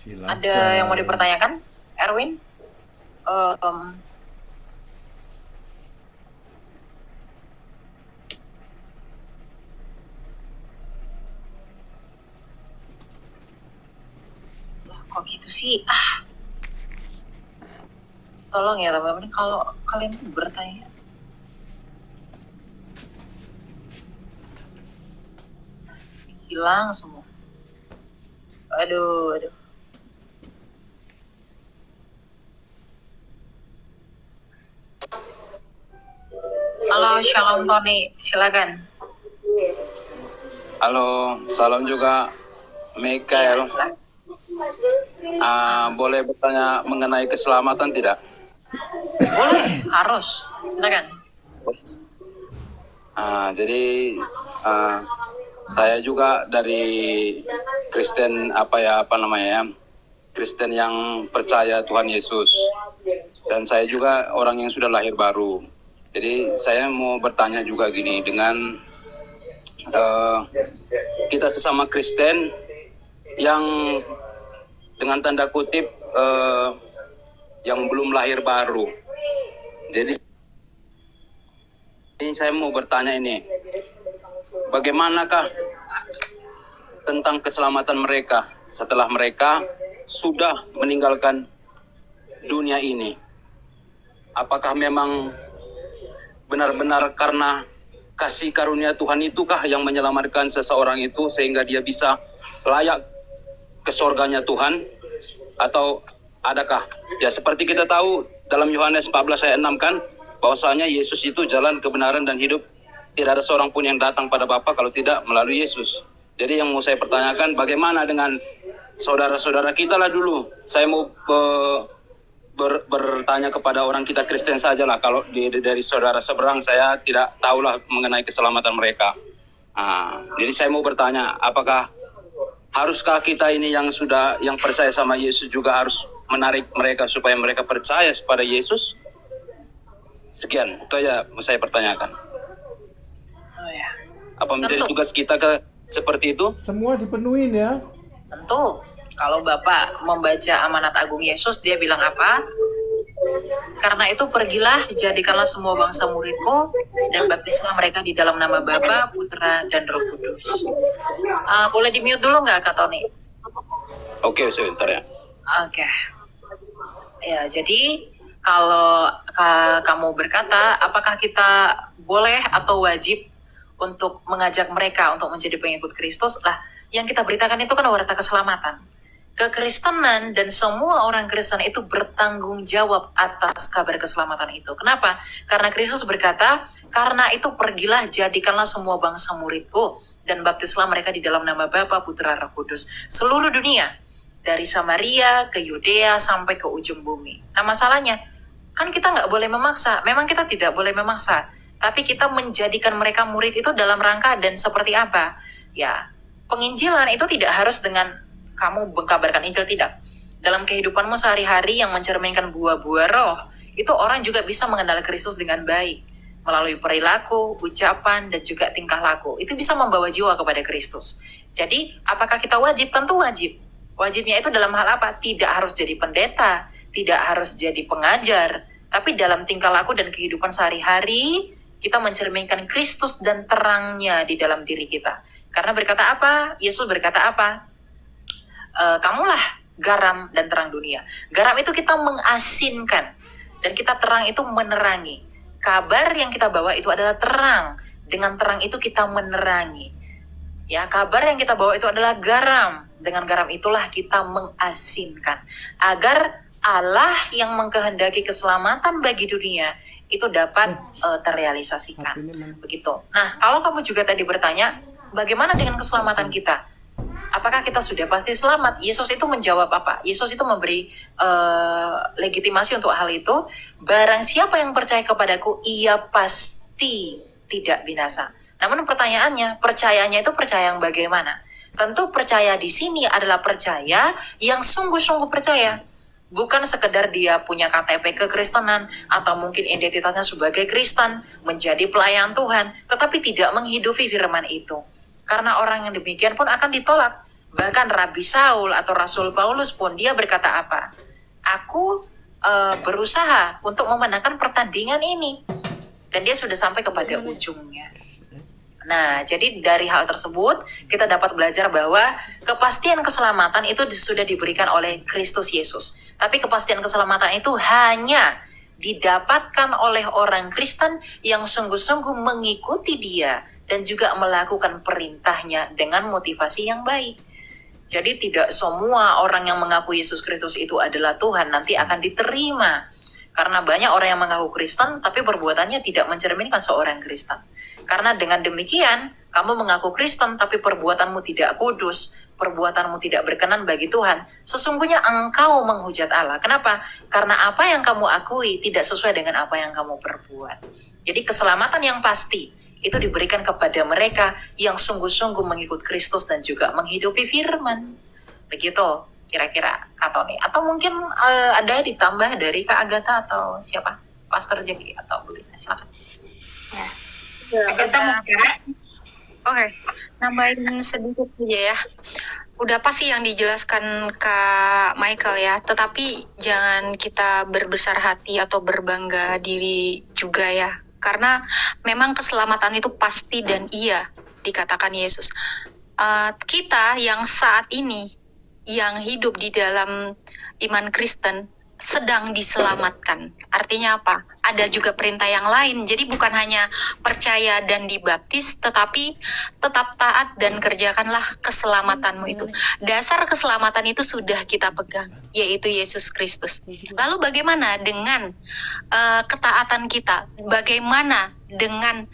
Ada yang mau dipertanyakan, Erwin? Kok gitu sih? Tolong ya teman-teman, kalau kalian tuh bertanya. Hilang semua. Aduh. Halo, Shalom Tony, silakan. Halo, salam juga Mikael. Boleh bertanya mengenai keselamatan tidak? Boleh, harus. Silakan. Jadi saya juga dari Kristen Kristen yang percaya Tuhan Yesus, dan saya juga orang yang sudah lahir baru. Jadi saya mau bertanya juga gini, dengan kita sesama Kristen yang dengan tanda kutip yang belum lahir baru. Jadi ini saya mau bertanya ini, bagaimanakah tentang keselamatan mereka setelah mereka sudah meninggalkan dunia ini? Apakah memang benar-benar karena kasih karunia Tuhan itukah yang menyelamatkan seseorang itu sehingga dia bisa layak ke surganya Tuhan? Atau adakah, ya seperti kita tahu dalam Yohanes 14 ayat 6 kan, bahwasanya Yesus itu jalan kebenaran dan hidup, tidak ada seorang pun yang datang pada Bapa kalau tidak melalui Yesus. Jadi yang mau saya pertanyakan, bagaimana dengan saudara-saudara kita lah dulu. Saya mau bertanya kepada orang kita Kristen saja lah. Kalau dari saudara seberang saya tidak tahulah mengenai keselamatan mereka. Jadi saya mau bertanya, apakah haruskah kita ini yang percaya sama Yesus juga harus menarik mereka supaya mereka percaya kepada Yesus? Sekian, itu ya saya pertanyakan. Apa menjadi tugas kita seperti itu? Semua dipenuhin ya. Tentu. Kalau Bapak membaca amanat agung Yesus, dia bilang apa? Karena itu pergilah, jadikanlah semua bangsa muridku, dan baptislah mereka di dalam nama Bapa, Putra, dan Roh Kudus. Boleh di-mute dulu nggak, Kak Tony? Oke, sebentar ya. Oke. Ya, jadi kalau kamu berkata, apakah kita boleh atau wajib untuk mengajak mereka untuk menjadi pengikut Kristus? Lah, yang kita beritakan itu kan warta keselamatan. Kekristenan dan semua orang Kristen itu bertanggung jawab atas kabar keselamatan itu. Kenapa? Karena Kristus berkata, karena itu pergilah, jadikanlah semua bangsa muridku, dan baptislah mereka di dalam nama Bapa, Putra, Roh Kudus. Seluruh dunia, dari Samaria ke Yudea sampai ke ujung bumi. Nah masalahnya, kan kita nggak boleh memaksa. Memang kita tidak boleh memaksa. Tapi kita menjadikan mereka murid itu dalam rangka dan seperti apa? Ya, penginjilan itu tidak harus dengan kamu mengkabarkan Injil, tidak. Dalam kehidupanmu sehari-hari yang mencerminkan buah-buah roh, itu orang juga bisa mengenal Kristus dengan baik. Melalui perilaku, ucapan, dan juga tingkah laku. Itu bisa membawa jiwa kepada Kristus. Jadi, apakah kita wajib? Tentu wajib. Wajibnya itu dalam hal apa? Tidak harus jadi pendeta, tidak harus jadi pengajar, tapi dalam tingkah laku dan kehidupan sehari-hari, kita mencerminkan Kristus dan terangnya di dalam diri kita. Karena berkata apa? Yesus berkata apa? Kamulah garam dan terang dunia. Garam itu kita mengasinkan, dan kita terang itu menerangi. Kabar yang kita bawa itu adalah terang. Dengan terang itu kita menerangi. Ya, kabar yang kita bawa itu adalah garam. Dengan garam itulah kita mengasinkan. Agar Allah yang mengkehendaki keselamatan bagi dunia itu dapat terrealisasikan. Begitu. Nah, kalau kamu juga tadi bertanya, bagaimana dengan keselamatan kita? Apakah kita sudah pasti selamat? Yesus itu menjawab apa? Yesus itu memberi legitimasi untuk hal itu. Barang siapa yang percaya kepadaku, ia pasti tidak binasa. Namun pertanyaannya, percayanya itu percaya yang bagaimana? Tentu percaya di sini adalah percaya yang sungguh-sungguh percaya. Bukan sekedar dia punya KTP kekristenan atau mungkin identitasnya sebagai Kristen, menjadi pelayan Tuhan, tetapi tidak menghidupi firman itu. Karena orang yang demikian pun akan ditolak. Bahkan Rabi Saul atau Rasul Paulus pun dia berkata apa? Aku berusaha untuk memenangkan pertandingan ini. Dan dia sudah sampai kepada ujungnya. Nah, jadi dari hal tersebut kita dapat belajar bahwa kepastian keselamatan itu sudah diberikan oleh Kristus Yesus. Tapi kepastian keselamatan itu hanya didapatkan oleh orang Kristen yang sungguh-sungguh mengikuti Dia dan juga melakukan perintahnya dengan motivasi yang baik. Jadi tidak semua orang yang mengaku Yesus Kristus itu adalah Tuhan nanti akan diterima. Karena banyak orang yang mengaku Kristen tapi perbuatannya tidak mencerminkan seorang Kristen. Karena dengan demikian, kamu mengaku Kristen tapi perbuatanmu tidak kudus, perbuatanmu tidak berkenan bagi Tuhan, sesungguhnya engkau menghujat Allah. Kenapa? Karena apa yang kamu akui tidak sesuai dengan apa yang kamu perbuat. Jadi keselamatan yang pasti itu diberikan kepada mereka yang sungguh-sungguh mengikut Kristus dan juga menghidupi firman. Begitu kira-kira Kak Tony. Atau mungkin ada ditambah dari Kak Agatha atau siapa? Pastor Jackie atau Bu Lina, silakan. Ya. Agatha mungkin. Oke, nambahin sedikit aja ya. Udah pasti yang dijelaskan Kak Michael ya, tetapi jangan kita berbesar hati atau berbangga diri juga ya. Karena memang keselamatan itu pasti dan iya dikatakan Yesus. Kita yang saat ini yang hidup di dalam iman Kristen sedang diselamatkan. Artinya apa? Ada juga perintah yang lain. Jadi bukan hanya percaya dan dibaptis, tetapi tetap taat dan kerjakanlah keselamatanmu itu. Dasar keselamatan itu sudah kita pegang, yaitu Yesus Kristus. Lalu bagaimana dengan ketaatan kita? Bagaimana dengan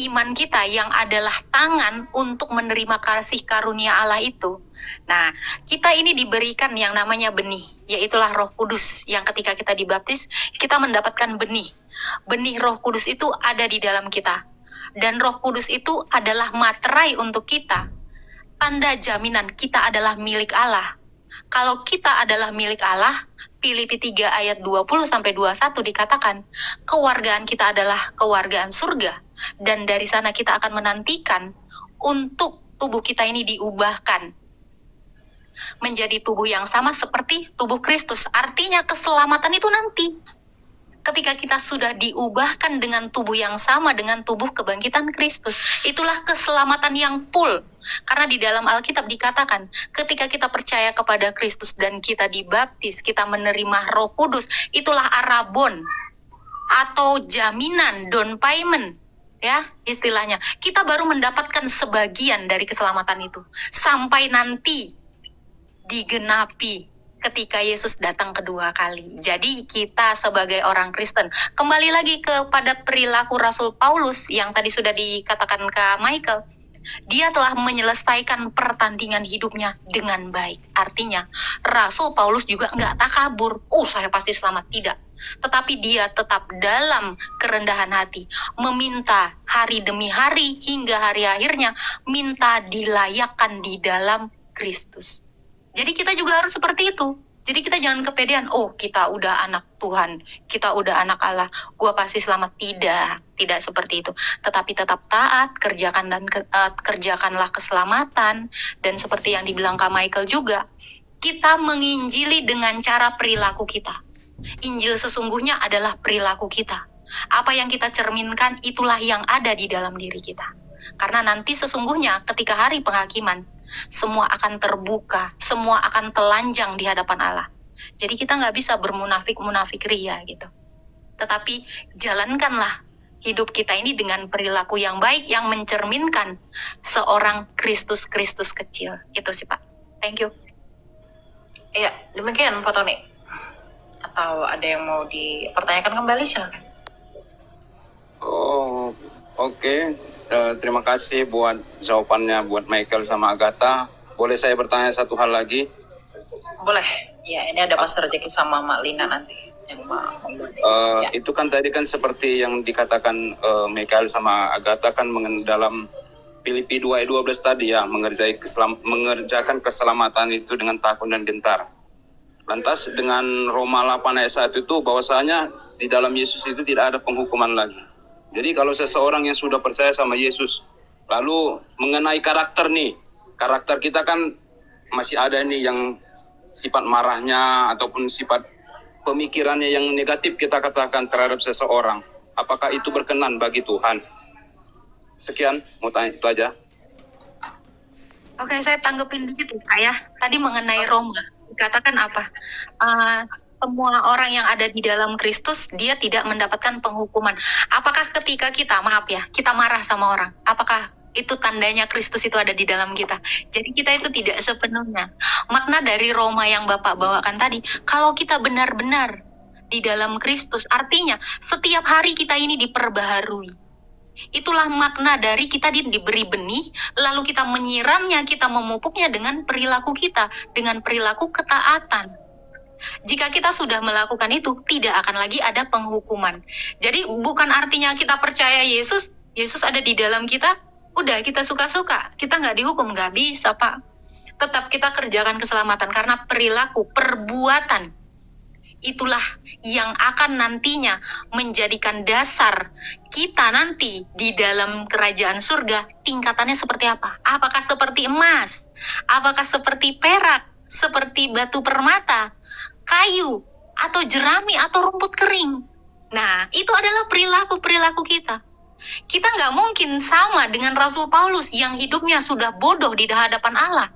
iman kita yang adalah tangan untuk menerima kasih karunia Allah itu? Nah, kita ini diberikan yang namanya benih, yaitulah Roh Kudus, yang ketika kita dibaptis, kita mendapatkan benih. Benih Roh Kudus itu ada di dalam kita. Dan Roh Kudus itu adalah materai untuk kita. Tanda jaminan kita adalah milik Allah. Kalau kita adalah milik Allah, Filipi 3 ayat 20-21 dikatakan, kewargaan kita adalah kewargaan surga. Dan dari sana kita akan menantikan untuk tubuh kita ini diubahkan menjadi tubuh yang sama seperti tubuh Kristus. Artinya keselamatan itu nanti ketika kita sudah diubahkan dengan tubuh yang sama dengan tubuh kebangkitan Kristus. Itulah keselamatan yang full. Karena di dalam Alkitab dikatakan, ketika kita percaya kepada Kristus dan kita dibaptis, kita menerima Roh Kudus, itulah arabon atau jaminan, down payment, ya istilahnya. Kita baru mendapatkan sebagian dari keselamatan itu sampai nanti digenapi ketika Yesus datang kedua kali. Jadi kita sebagai orang Kristen, kembali lagi kepada perilaku Rasul Paulus yang tadi sudah dikatakan Kak Michael, dia telah menyelesaikan pertandingan hidupnya dengan baik. Artinya Rasul Paulus juga nggak takabur, saya pasti selamat, tidak. Tetapi dia tetap dalam kerendahan hati, meminta hari demi hari hingga hari akhirnya, minta dilayakkan di dalam Kristus. Jadi kita juga harus seperti itu. Jadi kita jangan kepedean, kita udah anak Tuhan, kita udah anak Allah, gua pasti selamat. Tidak seperti itu. Tetapi tetap taat, kerjakanlah keselamatan. Dan seperti yang dibilang Kak Michael juga, kita menginjili dengan cara perilaku kita. Injil sesungguhnya adalah perilaku kita. Apa yang kita cerminkan, itulah yang ada di dalam diri kita. Karena nanti sesungguhnya ketika hari penghakiman, semua akan terbuka, semua akan telanjang di hadapan Allah. Jadi kita nggak bisa bermunafik ria gitu. Tetapi jalankanlah hidup kita ini dengan perilaku yang baik yang mencerminkan seorang Kristus kecil. Itu sih Pak. Thank you. Iya, demikian Pak Tony. Atau ada yang mau dipertanyakan kembali, silakan. Oke. Terima kasih buat jawabannya buat Michael sama Agatha. Boleh saya bertanya satu hal lagi? Boleh. Ya, ini ada Pastor Jackie sama Mak Lina nanti yang ya. Itu kan tadi kan seperti yang dikatakan Michael sama Agatha kan dalam Filipi 2 ayat 12 tadi ya, mengerjakan keselamatan itu dengan takut dan gentar. Lantas dengan Roma 8 ayat 1 itu bahwasanya di dalam Yesus itu tidak ada penghukuman lagi. Jadi kalau seseorang yang sudah percaya sama Yesus, lalu mengenai karakter kita kan masih ada nih yang sifat marahnya ataupun sifat pemikirannya yang negatif kita katakan terhadap seseorang. Apakah itu berkenan bagi Tuhan? Sekian, mau tanya itu aja. Oke, saya tanggepin dikit ya. Tadi mengenai Roma, dikatakan apa? Semua orang yang ada di dalam Kristus, dia tidak mendapatkan penghukuman. Apakah ketika kita, maaf ya, kita marah sama orang, apakah itu tandanya Kristus itu ada di dalam kita? Jadi kita itu tidak sepenuhnya. Makna dari Roma yang Bapak bawakan tadi, kalau kita benar-benar di dalam Kristus, artinya setiap hari kita ini diperbaharui. Itulah makna dari kita diberi benih, lalu kita menyiramnya, kita memupuknya dengan perilaku kita, dengan perilaku ketaatan. Jika kita sudah melakukan itu, tidak akan lagi ada penghukuman. Jadi bukan artinya kita percaya Yesus, Yesus ada di dalam kita, udah kita suka-suka, kita nggak dihukum, nggak bisa Pak. Tetap kita kerjakan keselamatan, karena perilaku, perbuatan, itulah yang akan nantinya menjadikan dasar kita nanti di dalam kerajaan surga tingkatannya seperti apa? Apakah seperti emas? Apakah seperti perak? Seperti batu permata? Kayu? Atau jerami? Atau rumput kering? Nah, itu adalah perilaku-perilaku kita. Kita nggak mungkin sama dengan Rasul Paulus yang hidupnya sudah bodoh di hadapan Allah.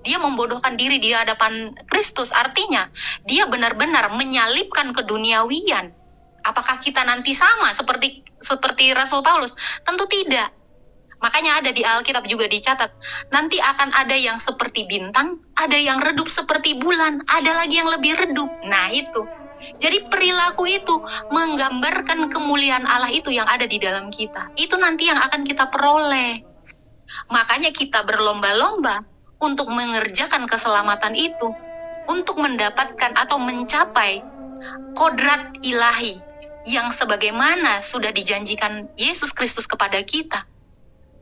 Dia membodohkan diri di hadapan Kristus, artinya dia benar-benar menyalipkan keduniawian. Apakah kita nanti sama seperti Rasul Paulus? Tentu tidak. Makanya ada di Alkitab juga dicatat, nanti akan ada yang seperti bintang, ada yang redup seperti bulan, ada lagi yang lebih redup. Nah itu. Jadi perilaku itu menggambarkan kemuliaan Allah itu yang ada di dalam kita. Itu nanti yang akan kita peroleh. Makanya kita berlomba-lomba untuk mengerjakan keselamatan itu, untuk mendapatkan atau mencapai kodrat ilahi yang sebagaimana sudah dijanjikan Yesus Kristus kepada kita.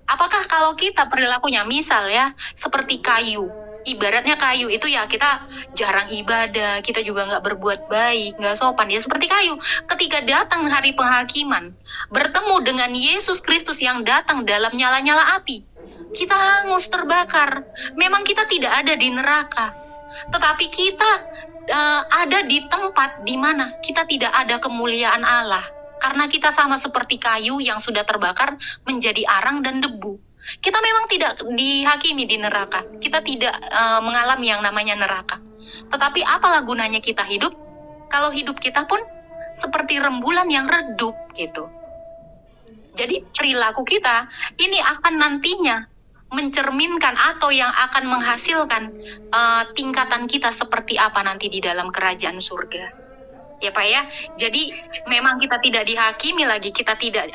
Apakah kalau kita perilakunya misal ya seperti kayu, ibaratnya kayu itu ya kita jarang ibadah, kita juga nggak berbuat baik, nggak sopan, ya seperti kayu. Ketika datang hari penghakiman, bertemu dengan Yesus Kristus yang datang dalam nyala-nyala api, kita hangus terbakar. Memang kita tidak ada di neraka, tetapi kita ada di tempat di mana kita tidak ada kemuliaan Allah, karena kita sama seperti kayu yang sudah terbakar menjadi arang dan debu. Kita memang tidak dihakimi di neraka, kita tidak mengalami yang namanya neraka. Tetapi apalah gunanya kita hidup kalau hidup kita pun seperti rembulan yang redup gitu. Jadi perilaku kita ini akan nantinya mencerminkan atau yang akan menghasilkan tingkatan kita seperti apa nanti di dalam kerajaan surga. Ya Pak ya, jadi memang kita tidak dihakimi lagi, kita tidak,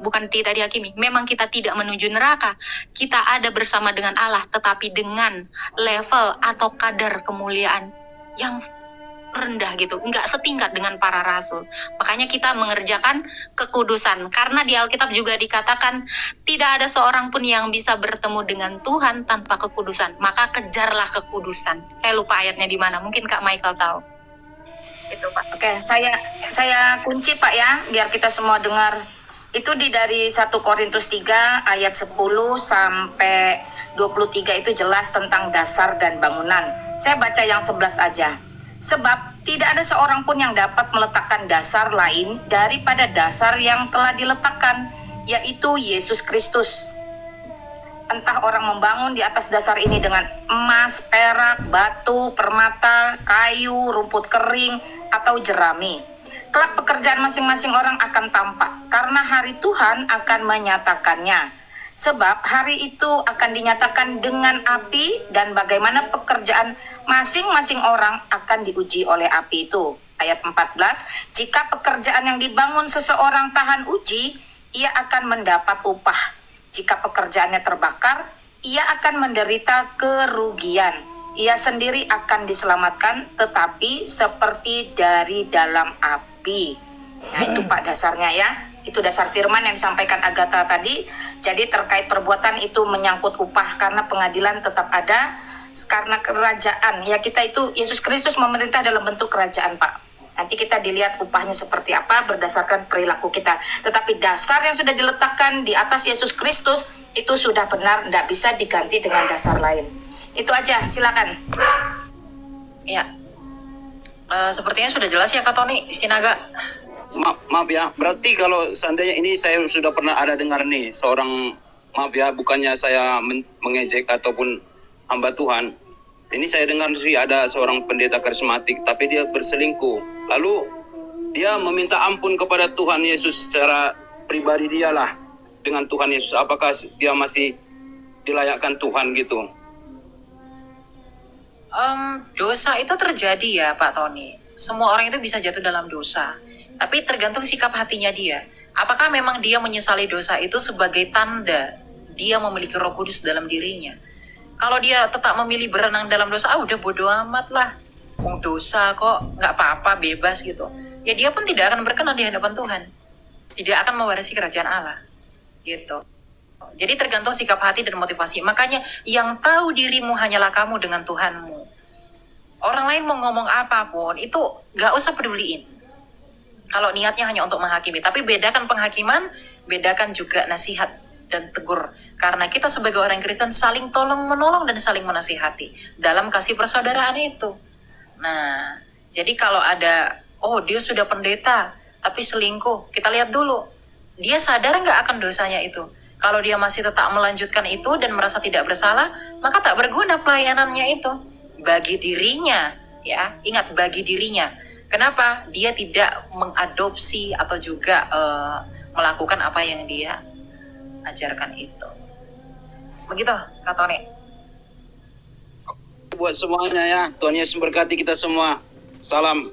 bukan tidak dihakimi, memang kita tidak menuju neraka, kita ada bersama dengan Allah, tetapi dengan level atau kadar kemuliaan yang rendah gitu, nggak setingkat dengan para rasul. Makanya kita mengerjakan kekudusan, karena di Alkitab juga dikatakan tidak ada seorang pun yang bisa bertemu dengan Tuhan tanpa kekudusan, maka kejarlah kekudusan. Saya lupa ayatnya di mana, mungkin Kak Michael tahu. Itu Pak. Oke, saya kunci Pak ya, biar kita semua dengar. Itu dari 1 Korintus 3 ayat 10 sampai 23 itu jelas tentang dasar dan bangunan. Saya baca yang 11 aja. Sebab tidak ada seorang pun yang dapat meletakkan dasar lain daripada dasar yang telah diletakkan, yaitu Yesus Kristus. Entah orang membangun di atas dasar ini dengan emas, perak, batu, permata, kayu, rumput kering, atau jerami. Kelak pekerjaan masing-masing orang akan tampak, karena hari Tuhan akan menyatakannya. Sebab hari itu akan dinyatakan dengan api, dan bagaimana pekerjaan masing-masing orang akan diuji oleh api itu. Ayat 14, jika pekerjaan yang dibangun seseorang tahan uji, ia akan mendapat upah. Jika pekerjaannya terbakar, ia akan menderita kerugian. Ia sendiri akan diselamatkan, tetapi seperti dari dalam api. Nah itu Pak dasarnya ya. Itu dasar firman yang disampaikan Agatha tadi. Jadi terkait perbuatan itu menyangkut upah, karena pengadilan tetap ada. Karena kerajaan, ya kita itu Yesus Kristus memerintah dalam bentuk kerajaan Pak. Nanti kita dilihat upahnya seperti apa berdasarkan perilaku kita. Tetapi dasar yang sudah diletakkan di atas Yesus Kristus itu sudah benar, tidak bisa diganti dengan dasar lain. Itu aja, silakan. Ya, sepertinya sudah jelas ya Kak Tony Istinaga. Maaf ya, berarti kalau seandainya ini saya sudah pernah ada dengar nih seorang, maaf ya, bukannya saya mengejek ataupun hamba Tuhan. Ini saya dengar sih ada seorang pendeta karismatik, tapi dia berselingkuh. Lalu dia meminta ampun kepada Tuhan Yesus secara pribadi dialah dengan Tuhan Yesus. Apakah dia masih dilayakkan Tuhan gitu? Dosa itu terjadi ya Pak Tony. Semua orang itu bisa jatuh dalam dosa. Tapi tergantung sikap hatinya dia. Apakah memang dia menyesali dosa itu sebagai tanda dia memiliki Roh Kudus dalam dirinya? Kalau dia tetap memilih berenang dalam dosa, udah bodo amat lah. Dosa kok, nggak apa-apa, bebas gitu. Ya dia pun tidak akan berkenan di hadapan Tuhan. Tidak akan mewarisi kerajaan Allah. Gitu. Jadi tergantung sikap hati dan motivasi. Makanya yang tahu dirimu hanyalah kamu dengan Tuhanmu. Orang lain mau ngomong apapun, itu nggak usah peduliin. Kalau niatnya hanya untuk menghakimi. Tapi bedakan penghakiman, bedakan juga nasihat dan tegur. Karena kita sebagai orang Kristen saling tolong-menolong dan saling menasihati dalam kasih persaudaraan itu. Nah, jadi kalau ada, dia sudah pendeta, tapi selingkuh, kita lihat dulu. Dia sadar nggak akan dosanya itu? Kalau dia masih tetap melanjutkan itu dan merasa tidak bersalah, maka tak berguna pelayanannya itu. Bagi dirinya, ya, ingat bagi dirinya. Kenapa? Dia tidak mengadopsi atau juga melakukan apa yang dia ajarkan itu. Begitu, Kak Tony. Buat semuanya ya, Tuhan Yesus memberkati kita semua. Salam.